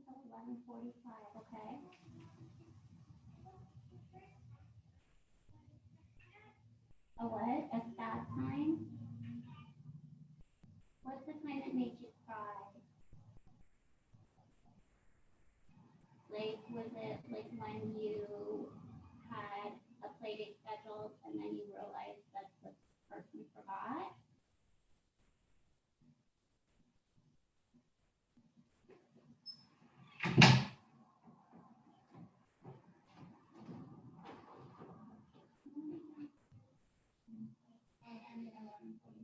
until 11:45, okay? A what? A sad time? What's the time that made you cry? Like, was it like when you had a play date scheduled and then you realized that the person forgot? It ended at 11:45.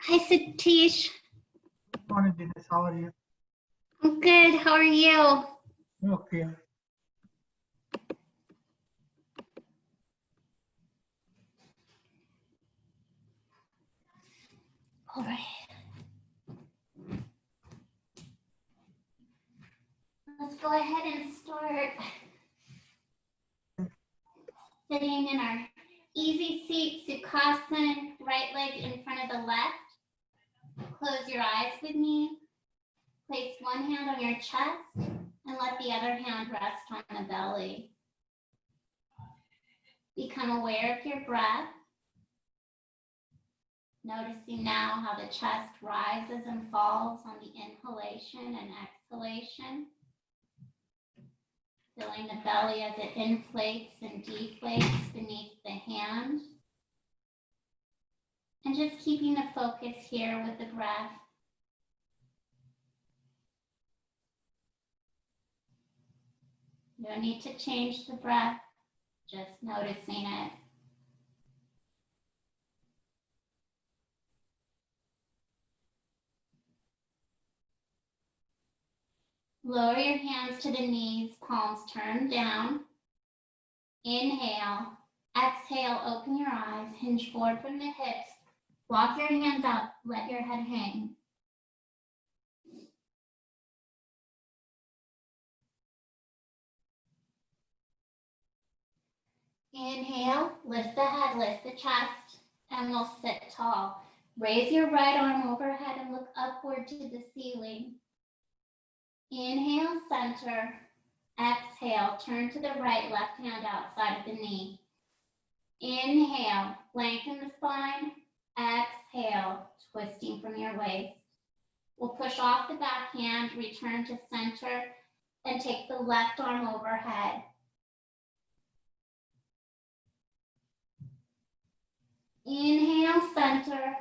Hi, Satish. Morning, Dinesh. How are you? I'm good. How are you? Okay. All right. Let's go ahead and start sitting in our easy seat, Sukhasana, right leg in front of the left. Close your eyes with me. Place one hand on your chest and let the other hand rest on the belly. Become aware of your breath. Noticing now how the chest rises and falls on the inhalation and exhalation. Feeling the belly as it inflates and deflates beneath the hand. And just keeping the focus here with the breath. No need to change the breath, just noticing it. Lower your hands to the knees, palms turned down. Inhale, exhale, open your eyes, hinge forward from the hips. Walk your hands up, let your head hang. Inhale, lift the head, lift the chest, and we'll sit tall. Raise your right arm overhead and look upward to the ceiling. Inhale, center. Exhale, turn to the right, left hand outside of the knee. Inhale, lengthen the spine. Exhale, twisting from your waist. We'll push off the back hand, return to center, and take the left arm overhead. Inhale, center.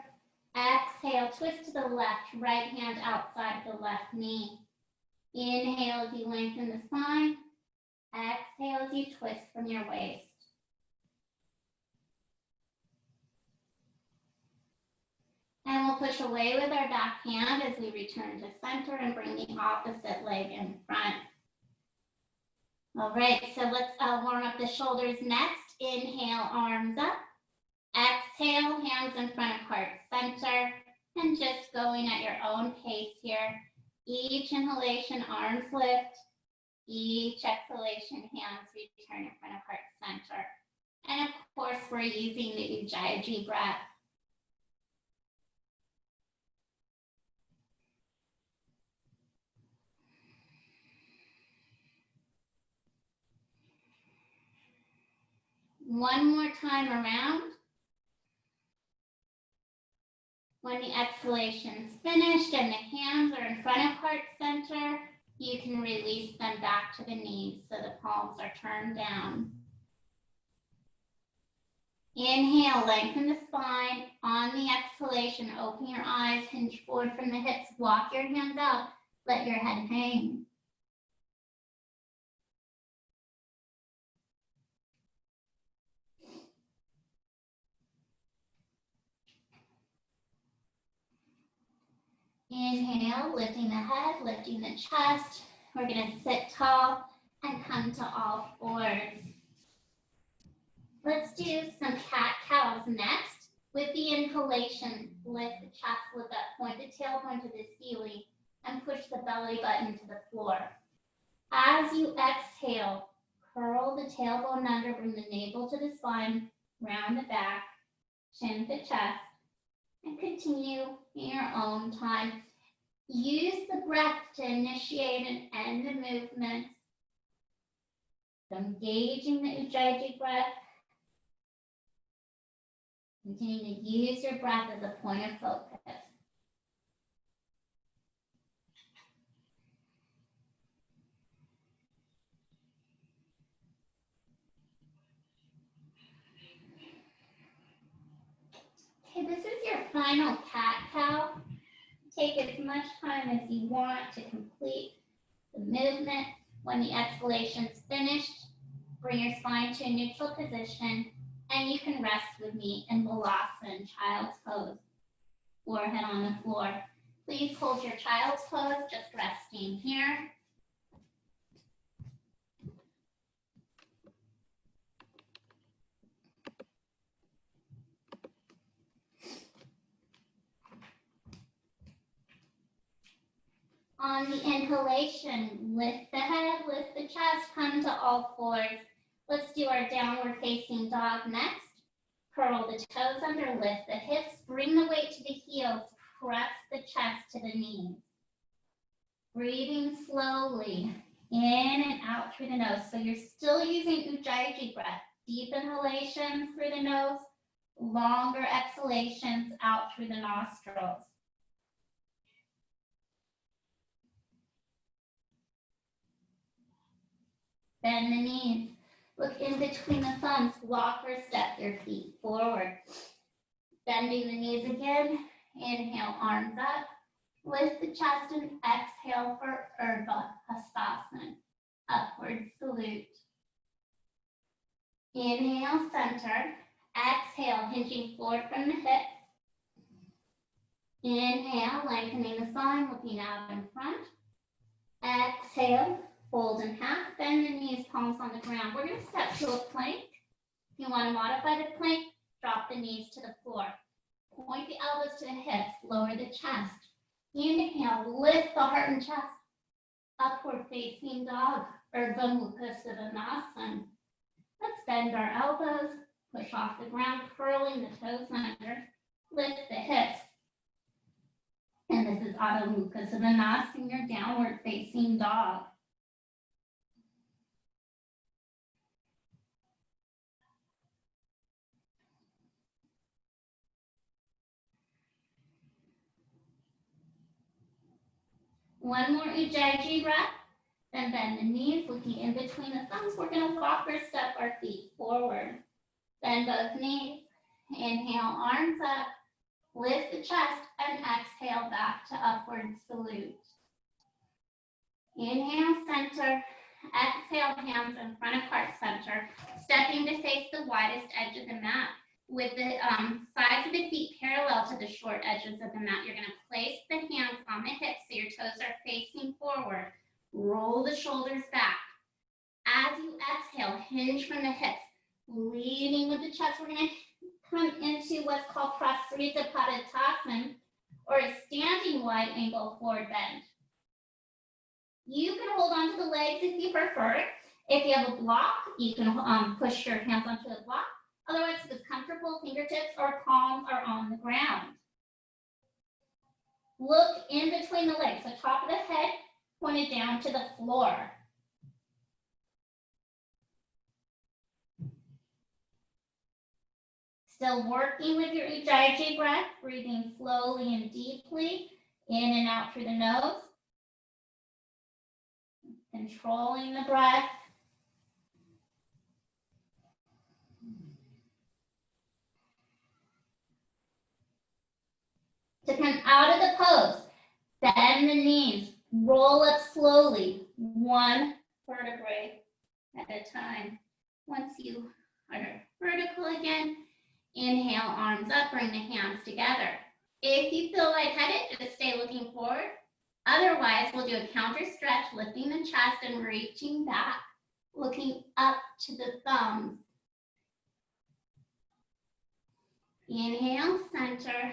Exhale, twist to the left, right hand outside the left knee. Inhale as you lengthen the spine. Exhale as you twist from your waist. And we'll push away with our back hand as we return to center and bring the opposite leg in front. All right, so let's warm up the shoulders next. Inhale, arms up. Exhale, hands in front of heart center. And just going at your own pace here. Each inhalation, arms lift. Each exhalation, hands return in front of heart center. And of course, we're using the Ujjayi breath. One more time around. When the exhalation's finished and the hands are in front of heart center, you can release them back to the knees so the palms are turned down. Inhale, lengthen the spine. On the exhalation, open your eyes, hinge forward from the hips, walk your hands out, let your head hang. Inhale, lifting the head, lifting the chest. We're going to sit tall and come to all fours. Let's do some cat-cows next. With the inhalation, lift the chest, lift up, point the tailbone to the ceiling, and push the belly button to the floor. As you exhale, curl the tailbone under, bring the navel to the spine, round the back, chin to chest, and continue in your own time. Use the breath to initiate and end the movement. So engaging the Ujjayi breath. Continue to use your breath as a point of focus. Okay, this is your final cat-cow. Take as much time as you want to complete the movement. When the exhalation's finished, bring your spine to a neutral position, and you can rest with me in Balasana, child's pose, or head on the floor. Please hold your child's pose, just resting here. On the inhalation, lift the head, lift the chest, come to all fours. Let's do our downward facing dog next. Curl the toes under, lift the hips, bring the weight to the heels, press the chest to the knees. Breathing slowly in and out through the nose. So you're still using Ujjayi breath. Deep inhalations through the nose, longer exhalations out through the nostrils. Bend the knees. Look in between the thumbs. Walk or step your feet forward. Bending the knees again. Inhale, arms up. Lift the chest and exhale for Urdhva Hastasana. Upward salute. Inhale, center. Exhale, hinging forward from the hips. Inhale, lengthening the spine, looking out in front. Exhale, fold in half, bend the knees, palms on the ground. We're going to step to a plank. If you want to modify the plank, drop the knees to the floor. Point the elbows to the hips, lower the chest. Inhale, lift the heart and chest. Upward facing dog, Urdhva Mukha Sivanasana. Let's bend our elbows, push off the ground, curling the toes under, lift the hips. And this is Adho Mukha Sivanasana, your downward facing dog. One more Ujjayi breath. Then bend the knees, looking in between the thumbs. We're going to walk or step our feet forward. Bend both knees. Inhale, arms up. Lift the chest and exhale back to upward salute. Inhale, center. Exhale, hands in front of heart center. Stepping to face the widest edge of the mat with the sides of the feet parallel to the short edges of the mat. You're going to place the hands on the hips so your toes are facing forward. Roll the shoulders back. As you exhale, hinge from the hips, leading with the chest. We're going to come into what's called Prasarita Padottanasana, or a standing wide angle forward bend. You can hold on to the legs if you prefer. If you have a block, you can push your hands onto the block. Otherwise, if it's comfortable, fingertips or palms are on the ground. Look in between the legs, the top of the head pointed down to the floor. Still working with your Ujjayi breath, breathing slowly and deeply in and out through the nose. Controlling the breath. To come out of the pose, bend the knees, roll up slowly, one vertebrae at a time. Once you are vertical again, inhale, arms up, bring the hands together. If you feel lightheaded, just stay looking forward. Otherwise, we'll do a counter stretch, lifting the chest and reaching back, looking up to the thumbs. Inhale, center.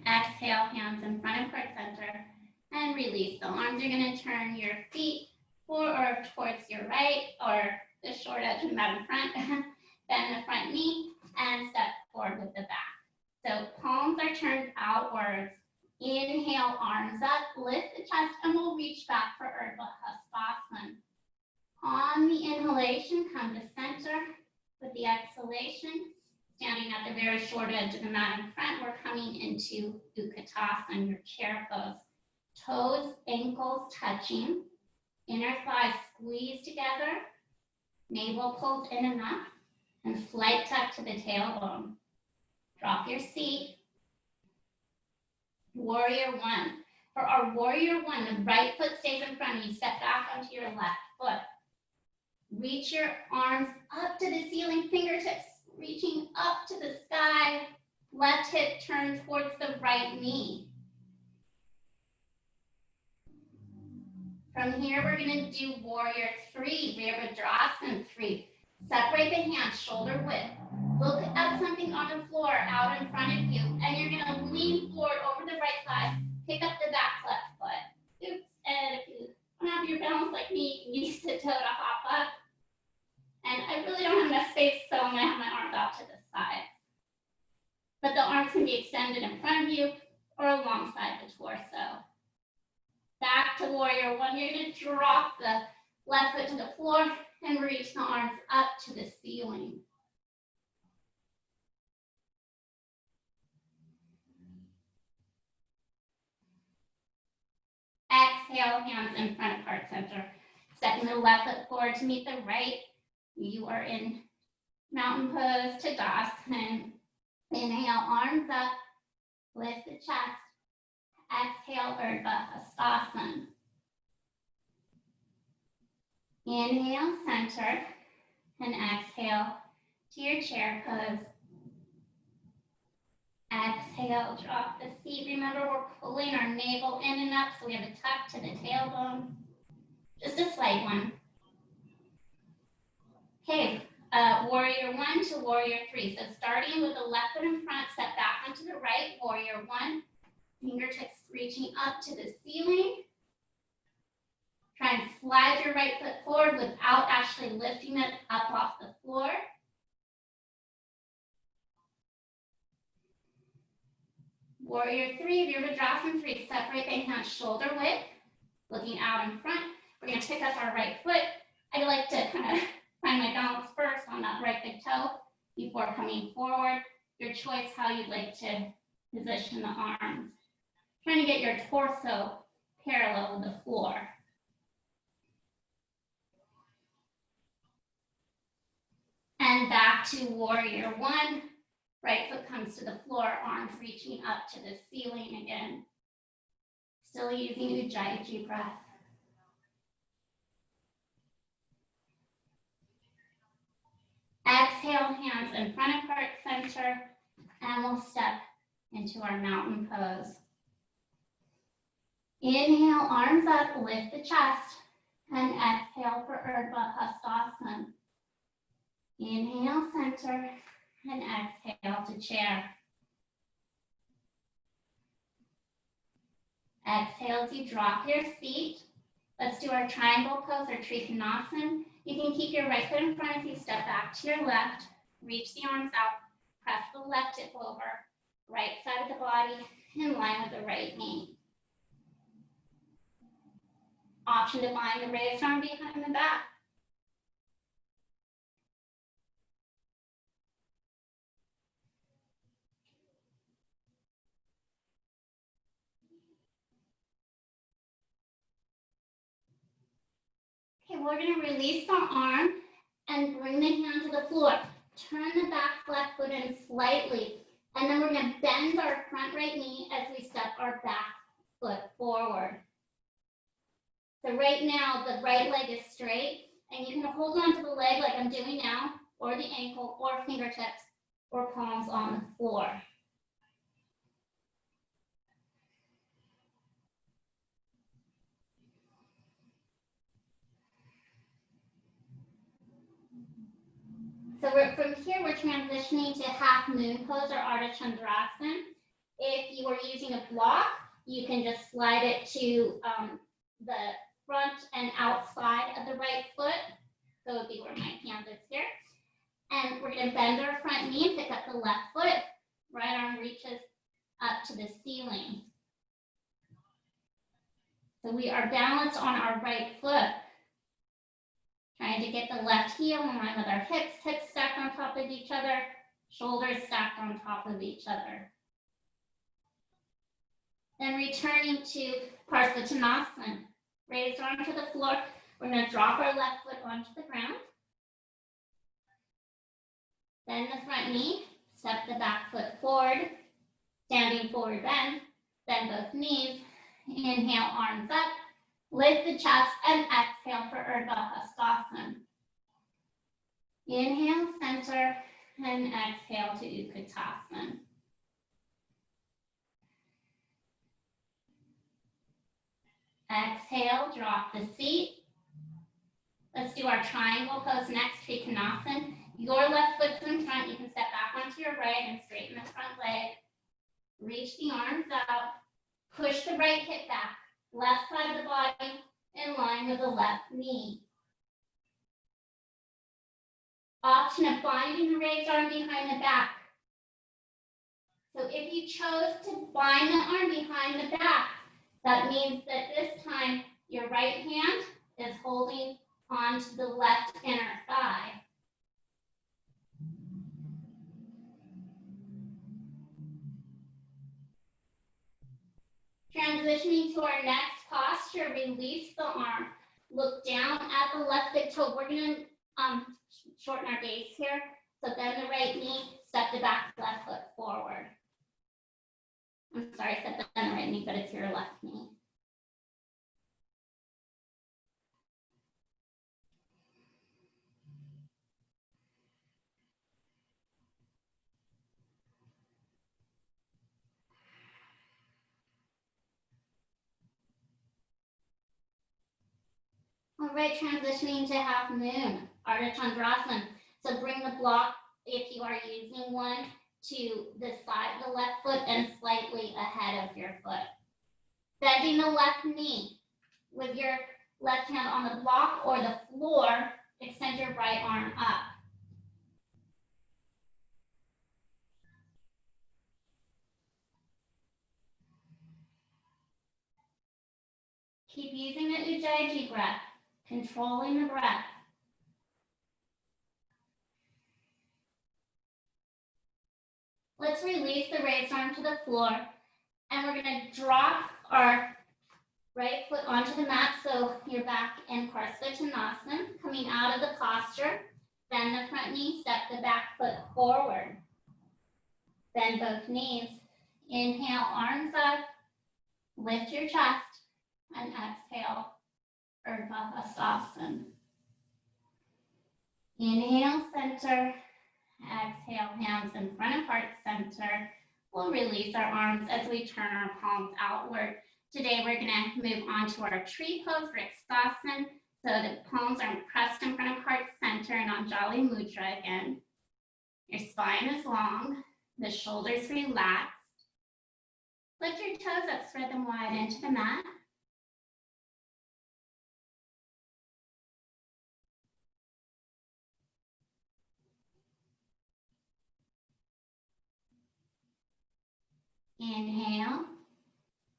Exhale, hands in front of heart center. And release. The arms are going to turn your feet forward or towards your right, or the short edge of the mat in front. Bend the front knee and step forward with the back. So palms are turned outwards. Inhale, arms up, lift the chest, and we'll reach back for Urdhva Hastasana. On the inhalation, come to center. With the exhalation, standing at the very short edge of the mat in front, we're coming into Utkatasana, your chair pose. Toes, ankles touching, inner thighs squeeze together, navel pulled in and up, and slight tuck to the tailbone. Drop your seat. Warrior one. For our warrior one, the right foot stays in front of you. Step back onto your left foot. Reach your arms up to the ceiling, fingertips reaching up to the sky. Left hip turned towards the right knee. From here, we're going to do warrior three, Virabhadrasana 3. Separate the hands, shoulder width. Look at something on the floor out in front of you, and you're going to lean forward over the right thigh, pick up the back left foot. Oops, and if you don't have your balance like me, you can use the toe to hop up. And I really don't have enough space, so I'm going to have my arms out to the side. But the arms can be extended in front of you or alongside the torso. Back to warrior one. You're going to drop the left foot to the floor and reach the arms up to the ceiling. Exhale, hands in front of heart center. Stepping the left foot forward to meet the right. You are in mountain pose, Tadasana. Inhale, arms up, lift the chest. Exhale, Urdhva Hastasana. Inhale, center, and exhale to your chair pose. Exhale, drop the seat. Remember, we're pulling our navel in and up, so we have a tuck to the tailbone. Just a slight one. Okay, warrior one to warrior three. So starting with the left foot in front, step back onto the right, warrior one. Fingertips reaching up to the ceiling. Try and slide your right foot forward without actually lifting it up off the floor. Warrior three, Virabhadrasana 3. Separate the hands shoulder width, looking out in front. We're going to pick up our right foot. I like to kind of find my balance first on that right big toe before coming forward. Your choice how you'd like to position the arms. Trying to get your torso parallel with the floor. And back to warrior one. Right foot comes to the floor, arms reaching up to the ceiling again. Still using Ujjayi breath. Exhale, hands in front of heart center, and we'll step into our mountain pose. Inhale, arms up, lift the chest, and exhale for Urdhva Hastasana. Inhale, center, and exhale to chair. Exhale as you drop your feet. Let's do our triangle pose or Trikonasana. You can keep your right foot in front as you step back to your left. Reach the arms out. Press the left hip over. Right side of the body in line with the right knee. Option to find the raised arm behind the back. Okay, we're going to release the arm and bring the hand to the floor. Turn the back left foot in slightly, and then we're going to bend our front right knee as we step our back foot forward. So right now, the right leg is straight, and you can hold on to the leg like I'm doing now, or the ankle, or fingertips, or palms on the floor. So from here, we're transitioning to half moon pose or Ardha Chandrasana. If you are using a block, you can just slide it to the front and outside of the right foot. So it would be where my hand is here. And we're going to bend our front knee and pick up the left foot. Right arm reaches up to the ceiling. So we are balanced on our right foot. Trying to get the left heel in line with our hips stacked on top of each other, shoulders stacked on top of each other. Then returning to Parsvottanasana. Raise arm to the floor. We're going to drop our left foot onto the ground. Bend the front knee, step the back foot forward, standing forward bend both knees. Inhale, arms up. Lift the chest and exhale for Urdhva Hastasana. Inhale, center, and exhale to Utkatasana. Exhale, drop the seat. Let's do our triangle pose next, Trikonasana. Your left foot's in front. You can step back onto your right and straighten the front leg. Reach the arms out. Push the right hip back. Left side of the body in line with the left knee. Option of binding the raised arm behind the back. So if you chose to bind the arm behind the back, that means that this time your right hand is holding onto the left inner thigh. Transitioning to our next posture, release the arm. Look down at the left big toe. We're going to shorten our gaze here. So bend the right knee, step the back left foot forward. I'm sorry, I said bend the right knee, but it's your left knee. All right, transitioning to half moon, Ardha Chandrasana. So bring the block, if you are using one, to the side of the left foot and slightly ahead of your foot. Bending the left knee with your left hand on the block or the floor, extend your right arm up. Keep using the Ujjayi breath, controlling the breath. Let's release the raised arm to the floor, and we're going to drop our Right foot onto the mat, so you're back in Parsvatanasana, coming out of the posture. Bend the front knee, step the back foot forward. Bend both knees. Inhale, arms up. Lift your chest. And exhale, Urdhva Hastasana. Inhale, center. Exhale, hands in front of heart center. We'll release our arms as we turn our palms outward. Today, we're going to move on to our tree pose, Vrksasana. So the palms are pressed in front of heart center and Anjali Mudra again. Your spine is long, the shoulders relaxed. Lift your toes up, spread them wide into the mat. Inhale.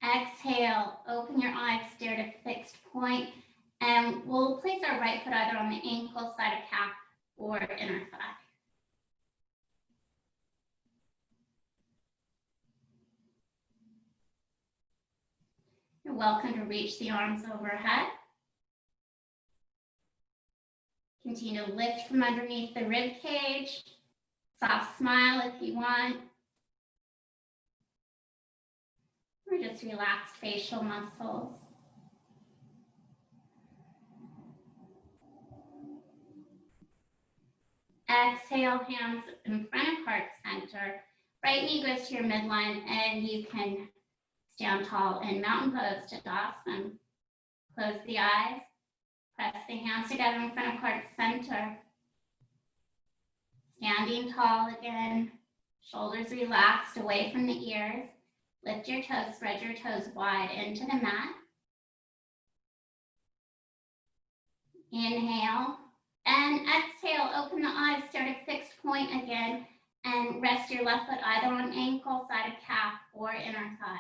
Exhale, open your eyes, stare at a fixed point, and we'll place our right foot either on the ankle, side of calf, or inner thigh. You're welcome to reach the arms overhead. Continue to lift from underneath the rib cage. Soft smile if you want. Or just relax facial muscles. Exhale, hands in front of heart center. Right knee goes to your midline, and you can stand tall in mountain pose, Tadasana. Close the eyes. Press the hands together in front of heart center. Standing tall again. Shoulders relaxed away from the ears. Lift your toes, spread your toes wide into the mat. Inhale and exhale, open the eyes, start a fixed point again, and rest your left foot either on ankle, side of calf, or inner thigh.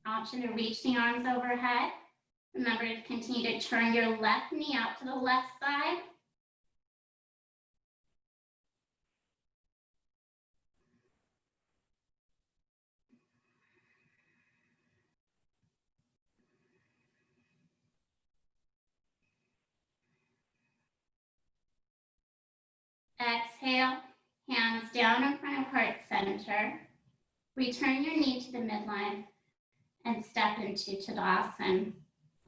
Option to reach the arms overhead. Remember to continue to turn your left knee out to the left side. Exhale, hands down in front of heart center. Return your knee to the midline and step into Tadasana.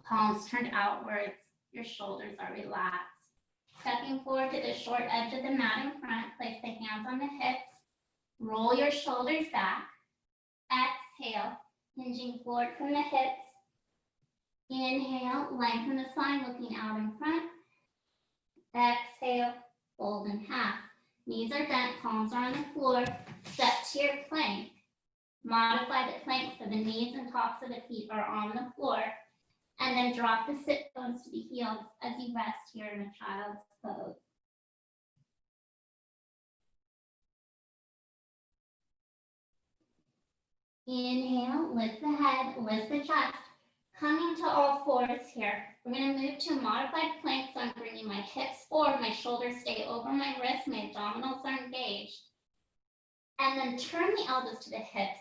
Palms turned outwards, your shoulders are relaxed. Stepping forward to the short edge of the mat in front, place the hands on the hips. Roll your shoulders back. Exhale, hinging forward from the hips. Inhale, lengthen the spine, looking out in front. Exhale, fold in half. Knees are bent, palms are on the floor. Step to your plank. Modify the plank so the knees and tops of the feet are on the floor. And then drop the sit bones to the heels as you rest here in a child's pose. Inhale, lift the head, lift the chest. Coming to all fours here. We're going to move to a modified plank, so I'm bringing my hips forward, my shoulders stay over my wrists, my abdominals are engaged. And then turn the elbows to the hips.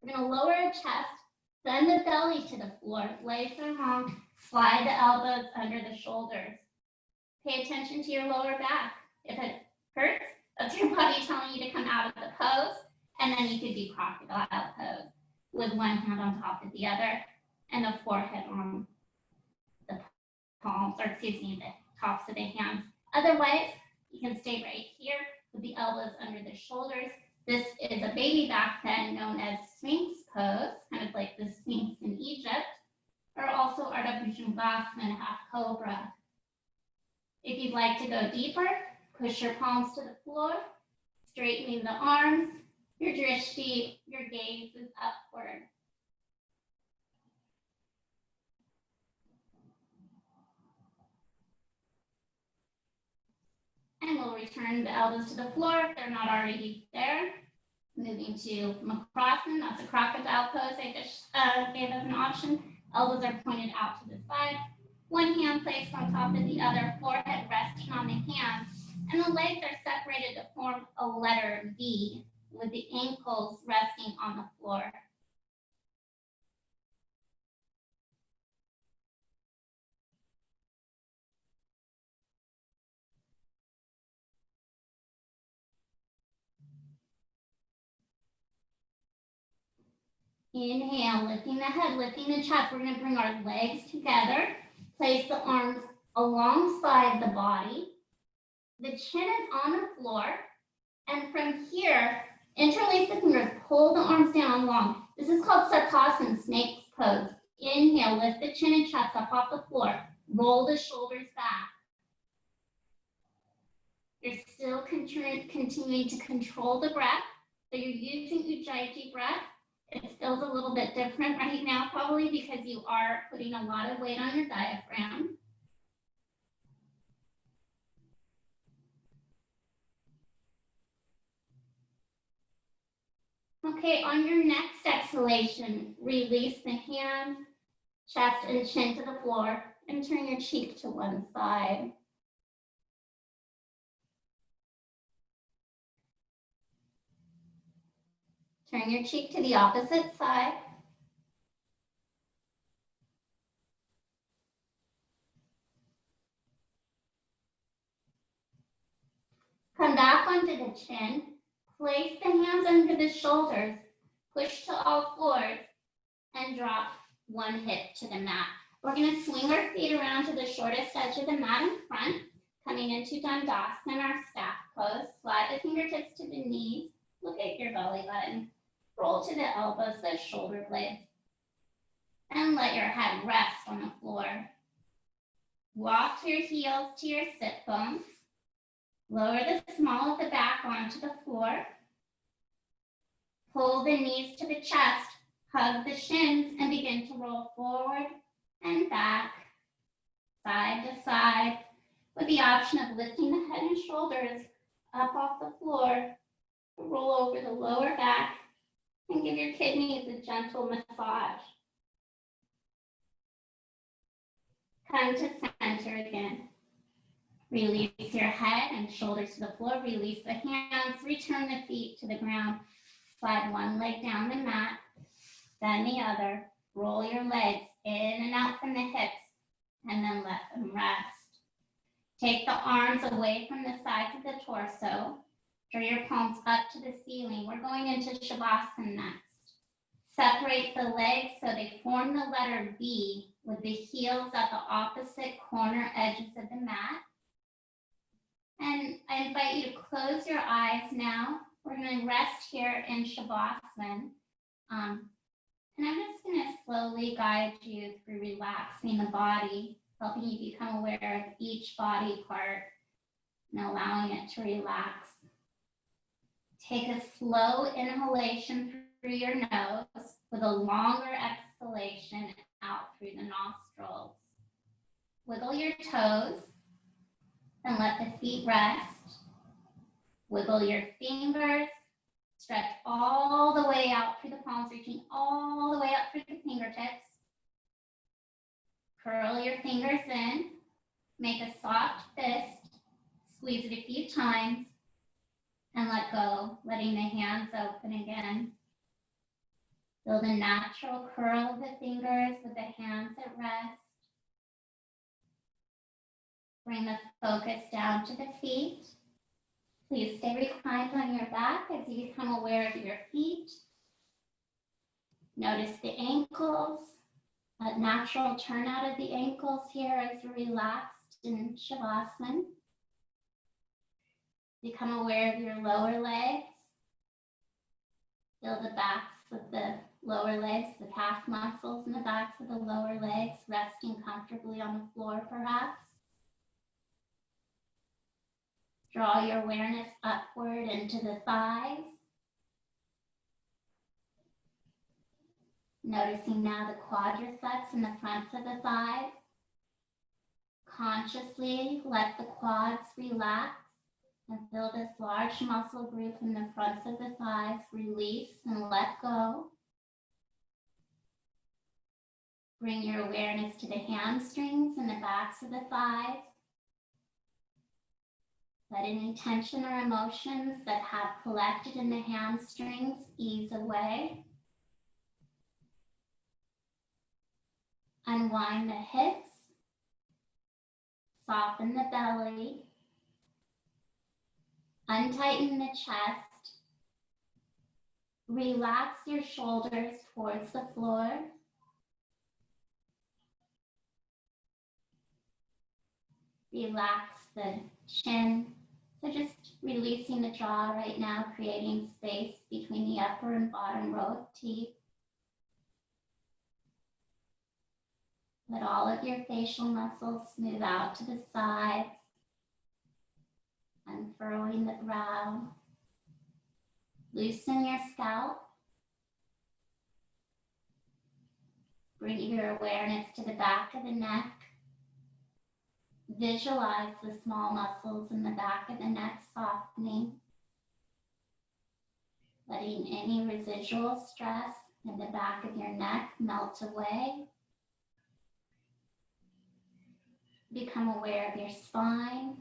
We're going to lower our chest, bend the belly to the floor, legs are long, slide the elbows under the shoulders. Pay attention to your lower back. If it hurts, that's your body telling you to come out of the pose, and then you could do crocodile pose with one hand on top of the other and the forehead on the palms, or excuse me, the tops of the hands. Otherwise, you can stay right here with the elbows under the shoulders. This is a baby back bend known as Sphinx pose, kind of like the Sphinx in Egypt, or also Ardha Bhujangasana, half cobra. If you'd like to go deeper, push your palms to the floor, straightening the arms, your drishti, your gaze is upward. And we'll return the elbows to the floor if they're not already there. Moving to Makrasana, that's a crocodile pose I just gave as an option. Elbows are pointed out to the side. One hand placed on top of the other, forehead resting on the hands, and the legs are separated to form form a letter V with the ankles resting on the floor. Inhale, lifting the head, lifting the chest. We're going to bring our legs together. Place the arms alongside the body. The chin is on the floor. And from here, interlace the fingers, pull the arms down long. This is called Sukhasana, snake's pose. Inhale, lift the chin and chest up off the floor. Roll the shoulders back. You're still continuing to control the breath. So you're using Ujjayi breath. It feels a little bit different right now, probably because you are putting a lot of weight on your diaphragm. Okay, on your next exhalation, release the hands, chest, and chin to the floor, and turn your cheek to one side. Turn your cheek to the opposite side. Come back onto the chin. Place the hands under the shoulders. Push to all fours and drop one hip to the mat. We're going to swing our feet around to the shortest edge of the mat in front, coming into Dandasana, our staff pose. Slide the fingertips to the knees. Look at your belly button. Roll to the elbows, the shoulder blades. And let your head rest on the floor. Walk your heels to your sit bones. Lower the small of the back onto the floor. Pull the knees to the chest. Hug the shins and begin to roll forward and back, side to side, with the option of lifting the head and shoulders up off the floor. Roll over the lower back and give your kidneys a gentle massage. Come to center again. Release your head and shoulders to the floor. Release the hands. Return the feet to the ground. Slide one leg down the mat, then the other. Roll your legs in and out from the hips, and then let them rest. Take the arms away from the sides of the torso. Draw your palms up to the ceiling. We're going into Shavasana next. Separate the legs so they form the letter V with the heels at the opposite corner edges of the mat. And I invite you to close your eyes now. We're going to rest here in Shavasana. And I'm just going to slowly guide you through relaxing the body, helping you become aware of each body part and allowing it to relax. Take a slow inhalation through your nose with a longer exhalation out through the nostrils. Wiggle your toes and let the feet rest. Wiggle your fingers. Stretch all the way out through the palms, reaching all the way up through the fingertips. Curl your fingers in. Make a soft fist. Squeeze it a few times. And let go, letting the hands open again. Build a natural curl of the fingers with the hands at rest. Bring the focus down to the feet. Please stay reclined on your back as you become aware of your feet. Notice the ankles, a natural turn out of the ankles here as you're relaxed in Shavasana. Become aware of your lower legs. Feel the backs of the lower legs, the calf muscles in the backs of the lower legs, resting comfortably on the floor perhaps. Draw your awareness upward into the thighs. Noticing now the quadriceps in the fronts of the thighs. Consciously let the quads relax and feel this large muscle group in the fronts of the thighs. Release and let go. Bring your awareness to the hamstrings and the backs of the thighs. Let any tension or emotions that have collected in the hamstrings ease away. Unwind the hips. Soften the belly. Untighten the chest. Relax your shoulders towards the floor. Relax the chin. So just releasing the jaw right now, creating space between the upper and bottom row of teeth. Let all of your facial muscles smooth out to the sides, unfurrowing the brow. Loosen your scalp. Bring your awareness to the back of the neck. Visualize the small muscles in the back of the neck softening, letting any residual stress in the back of your neck melt away. Become aware of your spine,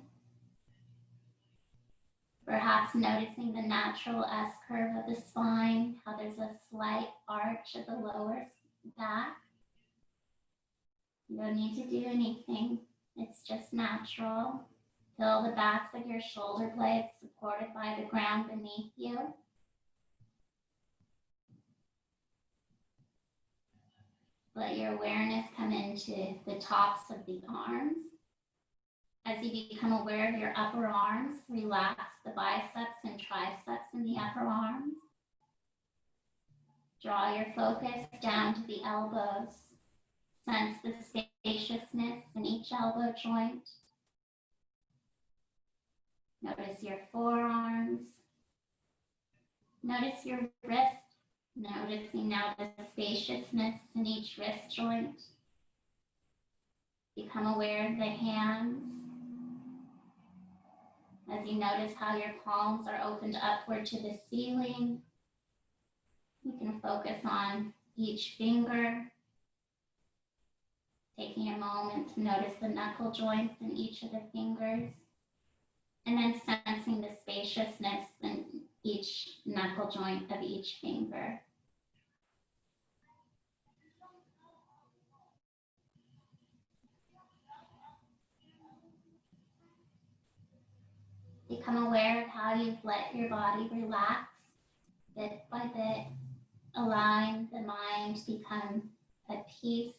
perhaps noticing the natural S-curve of the spine, how there's a slight arch of the lower back. You don't need to do anything. It's just natural. Feel the backs of your shoulder blades supported by the ground beneath you. Let your awareness come into the tops of the arms. As you become aware of your upper arms, relax the biceps and triceps in the upper arms. Draw your focus down to the elbows. Sense the spaciousness in each elbow joint. Notice your forearms. Notice your wrist. Noticing now the spaciousness in each wrist joint. Become aware of the hands. As you notice how your palms are opened upward to the ceiling, you can focus on each finger. Taking a moment to notice the knuckle joints in each of the fingers, and then sensing the spaciousness in each knuckle joint of each finger. Become aware of how you've let your body relax bit by bit, allowing the mind to become at peace.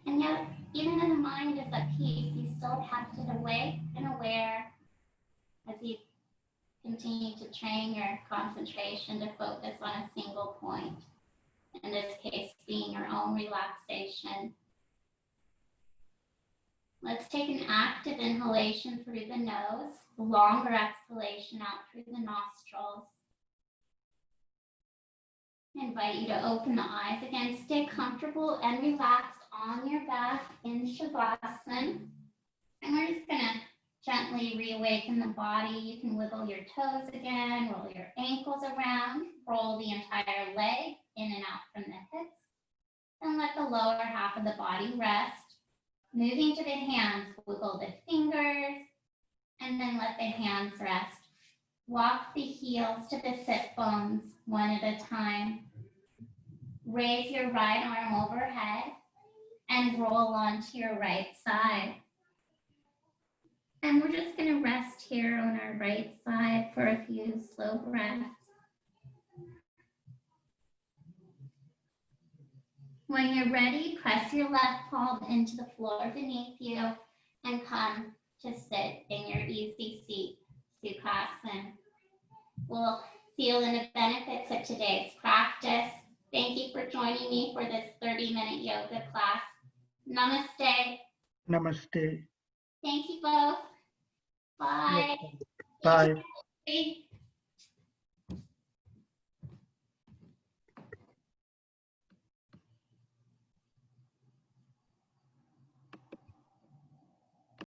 And yet, even when the mind is at peace, you still have to be awake and aware as you continue to train your concentration to focus on a single point. In this case, being your own relaxation. Let's take an active inhalation through the nose, a longer exhalation out through the nostrils. I invite you to open the eyes again. Stay comfortable and relaxed on your back in Shavasana. And we're just gonna gently reawaken the body. You can wiggle your toes again, roll your ankles around, roll the entire leg in and out from the hips. And let the lower half of the body rest. Moving to the hands, wiggle the fingers, and then let the hands rest. Walk the heels to the sit bones one at a time. Raise your right arm overhead and roll onto your right side. And we're just going to rest here on our right side for a few slow breaths. When you're ready, press your left palm into the floor beneath you and come to sit in your easy seat, Sukhasana. We'll feel in the benefits of today's practice. Thank you for joining me for this 30-minute yoga class. Namaste. Namaste. Thank you both. Bye. Bye. Thank you.